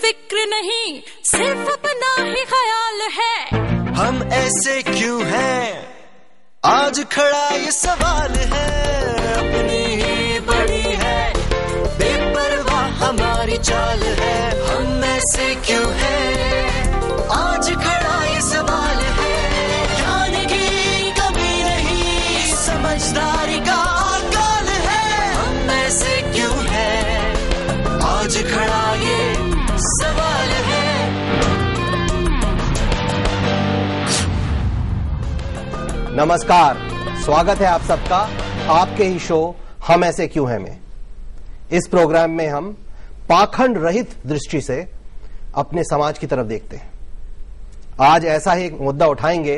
फिक्र नहीं, सिर्फ अपना ही ख्याल है। हम ऐसे क्यों हैं, आज खड़ा ये सवाल है। अपनी ही बड़ी है, बेपरवाह हमारी चाल है। हम ऐसे क्यों हैं, आज खड़ा ये सवाल है। ज्ञान की कमी नहीं, समझदारी का काल है। हम ऐसे क्यों हैं, आज खड़ा ये सवाल है। नमस्कार, स्वागत है आप सबका आपके ही शो हम ऐसे क्यों हैं में। इस प्रोग्राम में हम पाखंड रहित दृष्टि से अपने समाज की तरफ देखते हैं। आज ऐसा ही एक मुद्दा उठाएंगे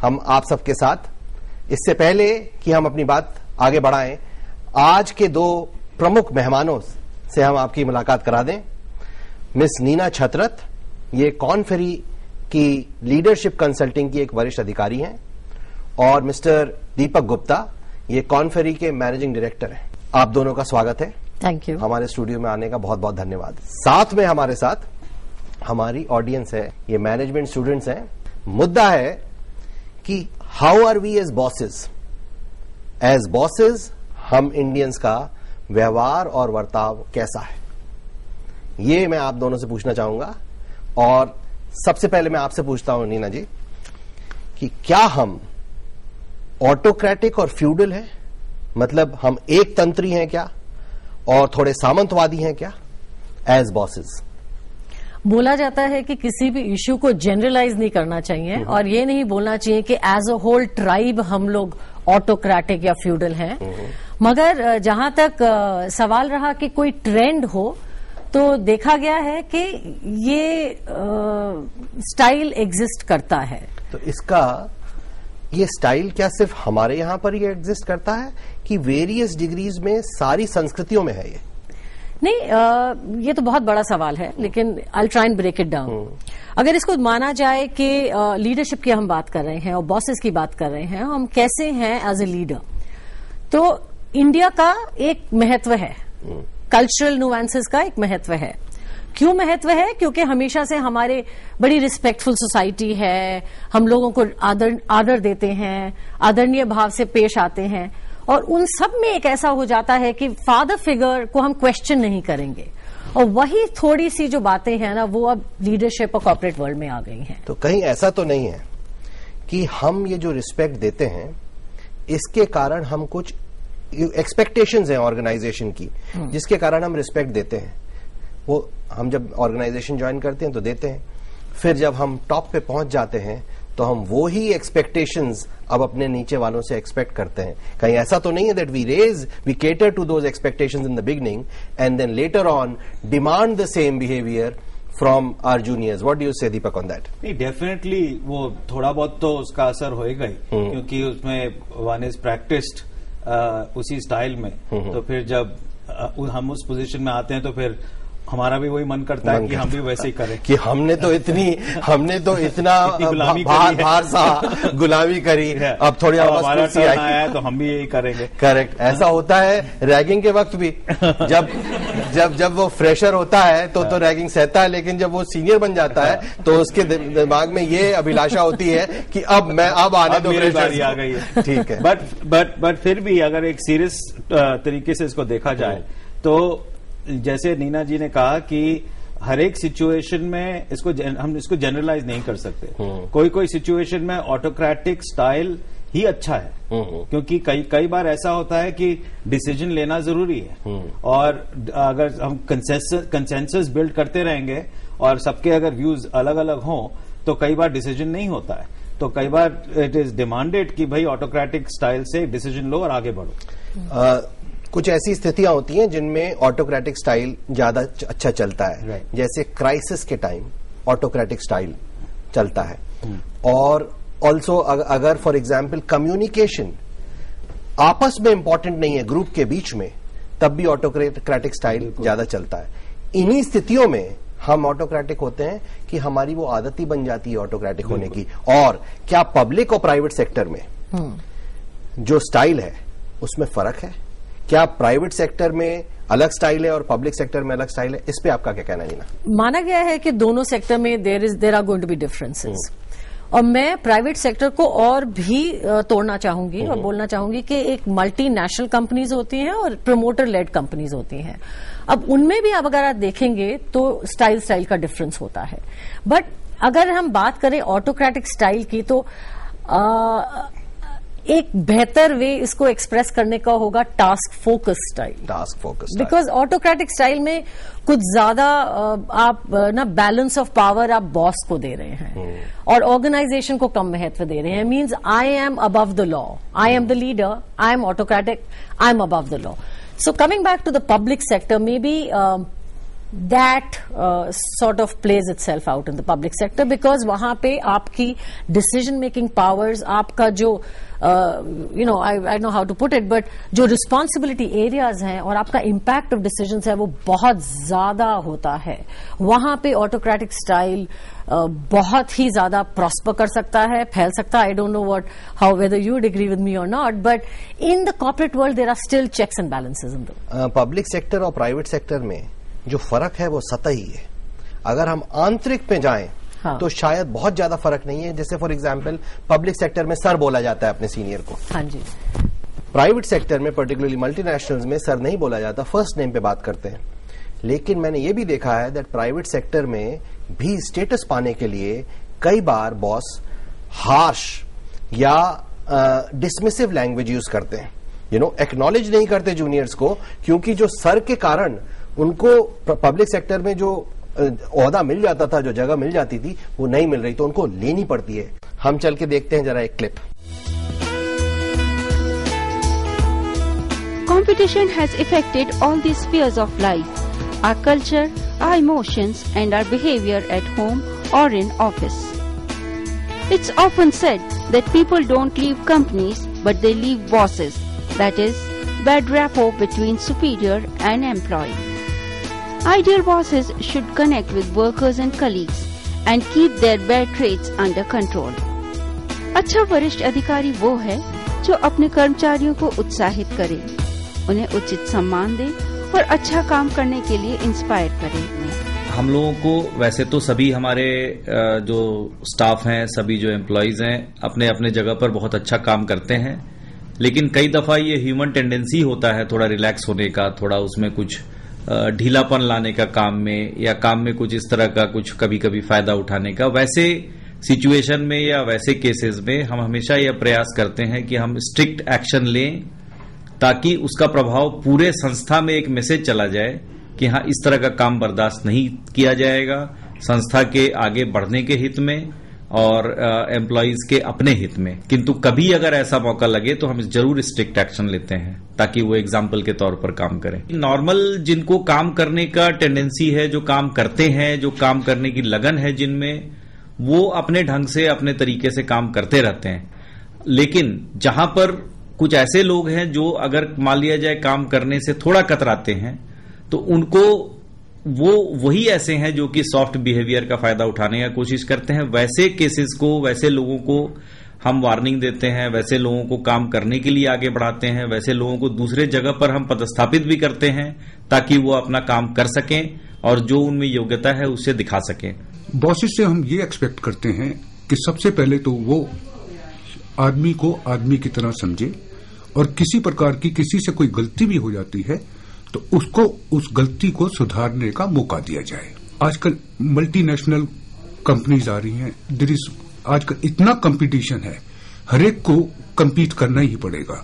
हम आप सबके साथ। इससे पहले कि हम अपनी बात आगे बढ़ाएं, आज के दो प्रमुख मेहमानों से हम आपकी मुलाकात करा दें। मिस नीना छतरथ, ये कॉर्न फेरी की लीडरशिप कंसल्टिंग की एक वरिष्ठ अधिकारी हैं, और मिस्टर दीपक गुप्ता, ये कॉर्न फेरी के मैनेजिंग डायरेक्टर हैं। आप दोनों का स्वागत है। Thank you. हमारे स्टूडियो में आने का बहुत बहुत धन्यवाद। साथ में हमारे साथ हमारी ऑडियंस है, ये मैनेजमेंट स्टूडेंट्स हैं। मुद्दा है कि how are we as bosses. As bosses हम इंडियंस का व्यवहार और वर्ताव कैसा है, ये मैं आप दोनों से पूछना चाहूंगा। और सबसे पहले मैं आपसे पूछता हूं नीना जी कि क्या हम ऑटोक्रेटिक और फ्यूडल हैं, मतलब हम एक तंत्री हैं क्या, और थोड़े सामंतवादी हैं क्या एज बॉसेस। बोला जाता है कि किसी भी इश्यू को जनरलाइज नहीं करना चाहिए, और ये नहीं बोलना चाहिए कि एज अ होल ट्राइब हम लोग ऑटोक्रेटिक या फ्यूडल हैं। मगर जहां तक सवाल रहा कि कोई ट्रेंड हो, तो देखा गया है कि ये स्टाइल एग्जिस्ट करता है। तो इसका ये स्टाइल क्या सिर्फ हमारे यहां पर ही एग्जिस्ट करता है कि वेरियस डिग्रीज में सारी संस्कृतियों में है ये? नहीं, ये तो बहुत बड़ा सवाल है, लेकिन I try and break it down. अगर इसको माना जाए कि लीडरशिप की हम बात कर रहे हैं और बॉसेस की बात कर रहे हैं, हम कैसे हैं एज ए लीडर, तो इंडिया का एक महत्व है, कल्चरल नुआंसेस का एक महत्व है। क्यों महत्व है? क्योंकि हमेशा से हमारे बड़ी रिस्पेक्टफुल सोसाइटी है, हम लोगों को आदर देते हैं, आदरणीय भाव से पेश आते हैं, और उन सब में एक ऐसा हो जाता है कि फादर फिगर को हम क्वेश्चन नहीं करेंगे। और वही थोड़ी सी जो बातें हैं ना, वो अब लीडरशिप और कॉर्पोरेट वर्ल्ड में आ गई हैं। तो कहीं ऐसा तो नहीं है कि हम ये जो रिस्पेक्ट देते हैं, इसके कारण हम कुछ एक्सपेक्टेशंस हैं ऑर्गेनाइजेशन की, जिसके कारण हम रिस्पेक्ट देते हैं। वो हम जब ऑर्गेनाइजेशन ज्वाइन करते हैं तो देते हैं, फिर जब हम टॉप पे पहुंच जाते हैं तो हम वो ही एक्सपेक्टेशंस अब अपने नीचे वालों से एक्सपेक्ट करते हैं। कहीं ऐसा तो नहीं है that we cater to those expectations in the beginning and then later on demand the same behaviour from our juniors. What do you say Deepak on that? नहीं, डेफिनेटली वो थोड़ा बहुत तो उसका असर होएगा ही, क्योंकि उसमें वन इज प्रैक्टिस्ड उसी स्टाइल में। तो फिर जब हम उस पोजीशन में आते हैं तो फिर हमारा भी वही मन करता है कि हम भी वैसे ही करें कि हमने तो इतना भार सा गुलामी करी, अब थोड़ी हमारा टर्न आया है तो हम भी यही करेंगे। करेक्ट, ऐसा होता है रैगिंग के वक्त भी। जब वो फ्रेशर होता है तो रैगिंग सहता है, लेकिन जब वो सीनियर बन जाता है तो उसके दिमाग में ये अभिलाषा होती है कि अब आने दो, मेरी बारी आ गई है। ठीक है, बट फिर भी अगर एक सीरियस तरीके से इसको देखा जाए तो जैसे नीना जी ने कहा कि हर एक सिचुएशन में हम इसको जनरलाइज नहीं कर सकते। कोई सिचुएशन में ऑटोक्रेटिक स्टाइल ही अच्छा है, क्योंकि कई बार ऐसा होता है कि डिसीजन लेना जरूरी है, और अगर हम कंसेंसस बिल्ड करते रहेंगे और सबके अगर व्यूज अलग अलग हों तो कई बार डिसीजन नहीं होता है। तो कई बार इट इज डिमांडेड कि भाई ऑटोक्रेटिक स्टाइल से डिसीजन लो और आगे बढ़ो। कुछ ऐसी स्थितियां होती हैं जिनमें ऑटोक्रेटिक स्टाइल ज्यादा अच्छा चलता है, जैसे क्राइसिस के टाइम ऑटोक्रेटिक स्टाइल चलता है। और ऑल्सो अगर फॉर एग्जाम्पल कम्युनिकेशन आपस में इंपॉर्टेंट नहीं है, ग्रुप के बीच में, तब भी ऑटोक्रेटिक स्टाइल ज्यादा चलता है। इन्हीं स्थितियों में हम ऑटोक्रेटिक होते हैं कि हमारी वो आदत ही बन जाती है ऑटोक्रेटिक होने की। और क्या पब्लिक और प्राइवेट सेक्टर में जो स्टाइल है उसमें फर्क है? क्या प्राइवेट सेक्टर में अलग स्टाइल है और पब्लिक सेक्टर में अलग स्टाइल है, इस पे आपका क्या कहना है नीना? माना गया है कि दोनों सेक्टर में there are going to be differences, और मैं प्राइवेट सेक्टर को और भी तोड़ना चाहूंगी और बोलना चाहूंगी कि एक मल्टीनेशनल कंपनीज होती हैं और प्रमोटर लेड कंपनीज होती हैं। अब उनमें भी अगर आप देखेंगे तो स्टाइल का डिफरेंस होता है। बट अगर हम बात करें ऑटोक्रेटिक स्टाइल की, तो एक बेहतर वे इसको एक्सप्रेस करने का होगा task focus style. Because autocratic style में कुछ ज्यादा आप ना बैलेंस ऑफ पावर आप बॉस को दे रहे हैं और ऑर्गेनाइजेशन को कम महत्व दे रहे हैं। Means I am above the law, I am the leader, I am autocratic, I am above the law. So coming back to the public sector, maybe that sort of plays itself out in the public sector, because वहां पे आपकी decision making powers, आपका जो I know how to put it, but जो responsibility areas हैं और आपका impact of decisions है वो बहुत ज्यादा होता है। वहां पे autocratic style बहुत ही ज्यादा prosper कर सकता है, फैल सकता है। I don't know whether you would agree with me or not, but in the corporate world there are still checks and balances in them. Public sector और private sector में जो फर्क है वो सतही है। अगर हम आंतरिक में जाएं तो शायद बहुत ज्यादा फर्क नहीं है। जैसे फॉर एग्जांपल पब्लिक सेक्टर में सर बोला जाता है अपने सीनियर को। हाँ जी। प्राइवेट सेक्टर में पर्टिकुलरली मल्टीनेशनल्स में सर नहीं बोला जाता, फर्स्ट नेम पे बात करते हैं। लेकिन मैंने ये भी देखा है दैट प्राइवेट सेक्टर में भी स्टेटस पाने के लिए कई बार बॉस हार्श या डिसमिसिव लैंग्वेज यूज करते हैं, एक्नॉलेज नहीं करते जूनियर्स को, क्योंकि जो सर के कारण उनको पब्लिक सेक्टर में जो ओहदा मिल जाता था, जो जगह मिल जाती थी, वो नहीं मिल रही, तो उनको लेनी पड़ती है। हम चल के देखते हैं जरा एक clip. Competition has affected all the spheres of life, our culture, our emotions and our behavior at home or in office. It's often said that people don't leave companies but they leave bosses, that is, bad rapport between superior and employee. Ideal bosses should connect with workers and colleagues and keep their bad traits under control. अच्छा वरिष्ठ अधिकारी वो है जो अपने कर्मचारियों को उत्साहित करे, उन्हें उचित सम्मान दे और अच्छा काम करने के लिए इंस्पायर करे। हम लोगों को वैसे तो सभी हमारे जो स्टाफ हैं, सभी जो एम्प्लॉइज हैं, अपने अपने जगह पर बहुत अच्छा काम करते हैं, लेकिन कई दफा ये ह्यूमन टेंडेंसी होता है थोड़ा रिलैक्स होने का, थोड़ा उसमें कुछ ढीलापन लाने का काम में, या काम में कुछ इस तरह का कुछ कभी कभी फायदा उठाने का। वैसे सिचुएशन में या वैसे केसेस में हम हमेशा यह प्रयास करते हैं कि हम स्ट्रिक्ट एक्शन लें, ताकि उसका प्रभाव पूरे संस्था में एक मैसेज चला जाए कि हाँ, इस तरह का काम बर्दाश्त नहीं किया जाएगा, संस्था के आगे बढ़ने के हित में और एम्प्लॉइज के अपने हित में। किंतु कभी अगर ऐसा मौका लगे तो हम जरूर स्ट्रिक्ट एक्शन लेते हैं, ताकि वो एग्जाम्पल के तौर पर काम करें। नॉर्मल जिनको काम करने का टेंडेंसी है, जो काम करते हैं, जो काम करने की लगन है जिनमें, वो अपने ढंग से अपने तरीके से काम करते रहते हैं। लेकिन जहां पर कुछ ऐसे लोग हैं जो अगर मान लिया जाए काम करने से थोड़ा कतराते हैं, तो उनको वो वही ऐसे हैं जो कि सॉफ्ट बिहेवियर का फायदा उठाने की कोशिश करते हैं। वैसे केसेस को, वैसे लोगों को हम वार्निंग देते हैं, वैसे लोगों को काम करने के लिए आगे बढ़ाते हैं, वैसे लोगों को दूसरे जगह पर हम पदस्थापित भी करते हैं ताकि वो अपना काम कर सकें और जो उनमें योग्यता है उससे दिखा सकें। बॉसेस से हम ये एक्सपेक्ट करते हैं कि सबसे पहले तो वो आदमी को आदमी की तरह समझे, और किसी प्रकार की किसी से कोई गलती भी हो जाती है तो उसको उस गलती को सुधारने का मौका दिया जाए। आजकल मल्टीनेशनल कंपनीज आ रही हैं, आजकल इतना कंपटीशन है, हरेक को compete करना ही पड़ेगा।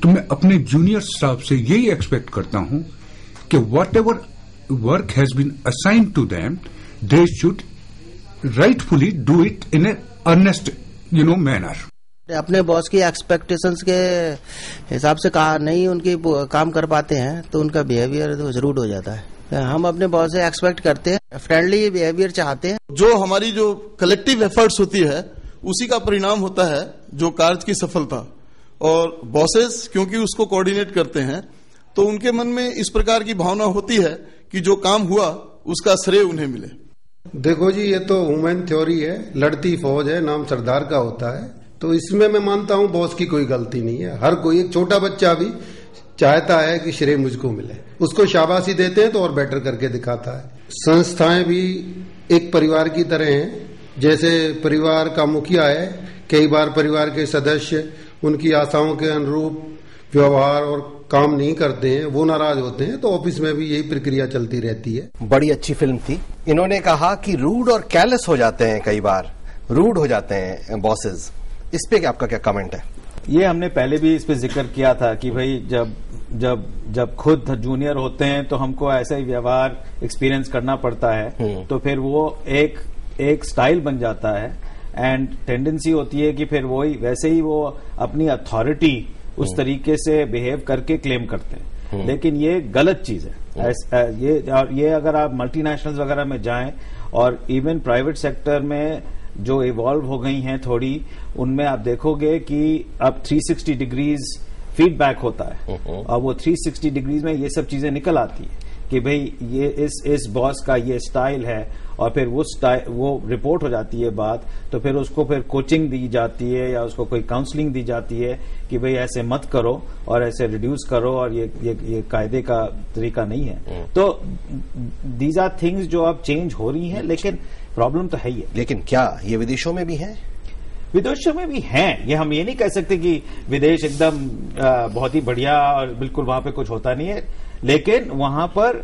तो मैं अपने जूनियर स्टाफ से यही एक्सपेक्ट करता हूं कि whatever work has been assigned to them, they should rightfully do it in an earnest, manner. अपने बॉस की एक्सपेक्टेशंस के हिसाब से नहीं उनकी काम कर पाते हैं तो उनका बिहेवियर तो रूड हो जाता है। हम अपने बॉस से एक्सपेक्ट करते हैं, फ्रेंडली बिहेवियर चाहते हैं। जो हमारी जो कलेक्टिव एफर्ट्स होती है उसी का परिणाम होता है जो कार्य की सफलता। और बॉसेस क्योंकि उसको कोऑर्डिनेट करते हैं तो उनके मन में इस प्रकार की भावना होती है कि जो काम हुआ उसका श्रेय उन्हें मिले। देखो जी, ये तो ह्यूमन थ्योरी है, लड़ती फौज है, नाम सरदार का होता है। तो इसमें मैं मानता हूं बॉस की कोई गलती नहीं है। हर कोई, एक छोटा बच्चा भी चाहता है कि श्रेय मुझको मिले, उसको शाबाशी देते हैं तो और बेटर करके दिखाता है। संस्थाएं भी एक परिवार की तरह हैं। जैसे परिवार का मुखिया है, कई बार परिवार के सदस्य उनकी आशाओं के अनुरूप व्यवहार और काम नहीं करते हैं, वो नाराज होते हैं, तो ऑफिस में भी यही प्रक्रिया चलती रहती है। बड़ी अच्छी फिल्म थी। इन्होंने कहा कि रूड और कैलेस हो जाते हैं, कई बार रूड हो जाते हैं बॉसेस। इस पे आपका क्या कमेंट है? ये हमने पहले भी इस पे जिक्र किया था कि भाई जब खुद जूनियर होते हैं तो हमको ऐसा ही व्यवहार एक्सपीरियंस करना पड़ता है, तो फिर वो एक स्टाइल बन जाता है एंड टेंडेंसी होती है कि फिर वैसे ही वो अपनी अथॉरिटी उस तरीके से बिहेव करके क्लेम करते हैं। लेकिन ये गलत चीज है। ये अगर आप मल्टीनेशनल्स वगैरह में जाएं और इवन प्राइवेट सेक्टर में जो इवॉल्व हो गई हैं थोड़ी, उनमें आप देखोगे कि अब 360 डिग्रीज फीडबैक होता है और वो 360 डिग्रीज में ये सब चीजें निकल आती है कि भाई ये इस बॉस का ये स्टाइल है, और फिर वो रिपोर्ट हो जाती है बात, तो फिर उसको फिर कोचिंग दी जाती है या उसको कोई काउंसलिंग दी जाती है कि भाई ऐसे मत करो और ऐसे रिड्यूस करो और ये कायदे का तरीका नहीं है। तो दीज आर थिंग्स जो अब चेंज हो रही हैं, लेकिन प्रॉब्लम तो है ही है। लेकिन क्या ये विदेशों में भी है? विदेशों में भी हैं। ये हम ये नहीं कह सकते कि विदेश एकदम बहुत ही बढ़िया और बिल्कुल वहां पे कुछ होता नहीं है, लेकिन वहां पर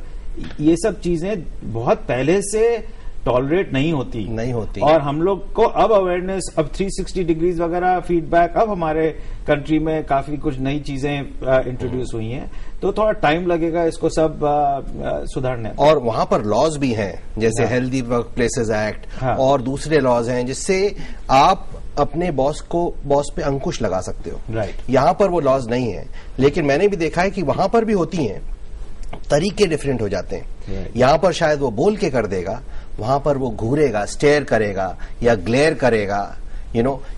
ये सब चीजें बहुत पहले से टॉलरेट नहीं होती और हम लोग को अब अवेयरनेस, अब 360 डिग्रीज वगैरह फीडबैक, अब हमारे कंट्री में काफी कुछ नई चीजें इंट्रोड्यूस हुई हैं, तो थोड़ा टाइम लगेगा इसको सब सुधारने। और वहां पर लॉज भी हैं, जैसे हेल्दी वर्क प्लेसेस एक्ट और दूसरे लॉज हैं, जिससे आप अपने बॉस पे अंकुश लगा सकते हो। राइट। यहां पर वो लॉज नहीं है, लेकिन मैंने भी देखा है कि वहां पर भी होती हैं, तरीके डिफरेंट हो जाते हैं। यहां पर शायद वो बोल के कर देगा, वहां पर वो घूरेगा, स्टेयर करेगा या ग्लेयर करेगा,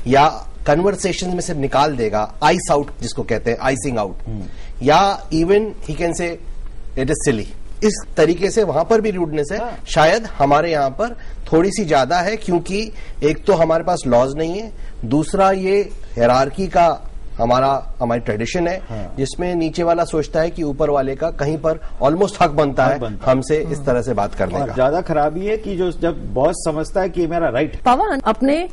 या कन्वर्सेशन में से निकाल देगा, आइस आउट जिसको कहते हैं, आइसिंग आउट, या even he can say it is silly. इस तरीके से वहां पर भी रूडनेस है। शायद हमारे यहां पर थोड़ी सी ज्यादा है, क्योंकि एक तो हमारे पास लॉज नहीं है, दूसरा ये हायरार्की का हमारी ट्रेडिशन है, जिसमें नीचे वाला सोचता है कि ऊपर वाले का कहीं पर ऑलमोस्ट हक बनता है हमसे इस तरह से बात करने का। ज्यादा खराबी है कि जब बॉस समझता है कि ये मेरा राइट। पवन अपने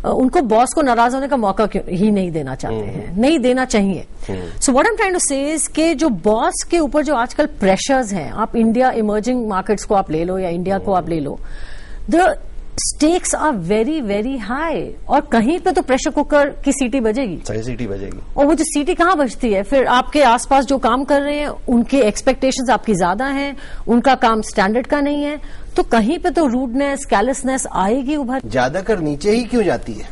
उनको बॉस को नाराज होने का मौका ही नहीं देना चाहते हैं, नहीं देना चाहिए। So what I am trying to say is कि जो बॉस के ऊपर जो आजकल प्रेशर्स हैं, आप इंडिया इमर्जिंग मार्केट्स को आप ले लो या इंडिया को आप ले लो, the stakes are very very high, और कहीं पे तो प्रेशर कुकर की सीटी बजेगी, सही सीटी बजेगी, और वो जो सीटी कहाँ बजती है, फिर आपके आसपास जो काम कर रहे हैं उनके एक्सपेक्टेशंस आपकी ज्यादा हैं, उनका काम स्टैंडर्ड का नहीं है, तो कहीं पे तो रूडनेस, कैलेसनेस आएगी उभर। ज्यादा कर नीचे ही क्यों जाती है?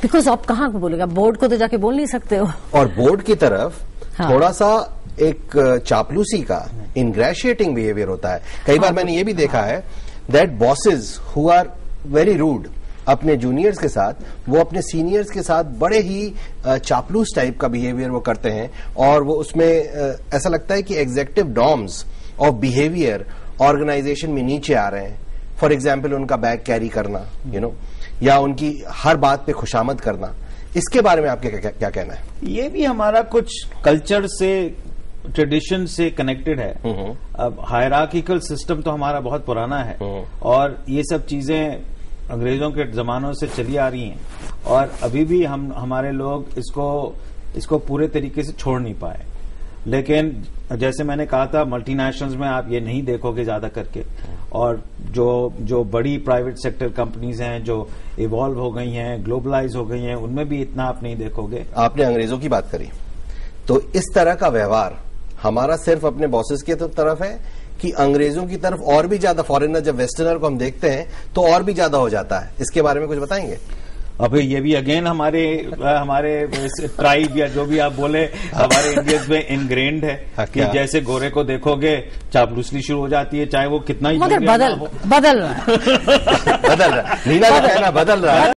बिकॉज आप कहाँ बोलेगा, बोर्ड को तो जाके बोल नहीं सकते हो। और बोर्ड की तरफ थोड़ा सा एक चापलूसी का, इंग्रेशिएटिंग बिहेवियर होता है। कई बार मैंने ये भी देखा है that bosses who are very rude अपने जूनियर्स के साथ, वो अपने सीनियर्स के साथ बड़े ही चापलूस टाइप का बिहेवियर वो करते हैं, और वो उसमें ऐसा लगता है कि executive norms of behaviour organisation में नीचे आ रहे हैं। फॉर एग्जाम्पल उनका बैग कैरी करना, या उनकी हर बात पे खुशामद करना। इसके बारे में आपके क्या कहना है? ये भी हमारा कुछ कल्चर से, ट्रेडिशन से कनेक्टेड है। अब हायरार्किकल सिस्टम तो हमारा बहुत पुराना है, और ये सब चीजें अंग्रेजों के जमानों से चली आ रही हैं, और अभी भी हमारे लोग इसको पूरे तरीके से छोड़ नहीं पाए। लेकिन जैसे मैंने कहा था, मल्टीनेशनल्स में आप ये नहीं देखोगे ज्यादा करके, और जो बड़ी प्राइवेट सेक्टर कंपनीज हैं जो इवॉल्व हो गई हैं, ग्लोबलाइज हो गई हैं, उनमें भी इतना आप नहीं देखोगे। आपने अंग्रेजों की बात करी, तो इस तरह का व्यवहार हमारा सिर्फ अपने बॉसेस की तरफ है कि अंग्रेजों की तरफ और भी ज्यादा? फॉरेनर जब वेस्टर्नर को हम देखते हैं तो और भी ज्यादा हो जाता है, इसके बारे में कुछ बताएंगे? अभी ये भी अगेन हमारे ट्राइब या जो भी आप बोले, हमारे इंडियंस में इनग्रेन्ड है कि जैसे गोरे को देखोगे चापलूसी शुरू हो जाती है, चाहे वो कितना ही मगर बदल रहा है बदल रहा है। नीना का कहना बदल रहा है।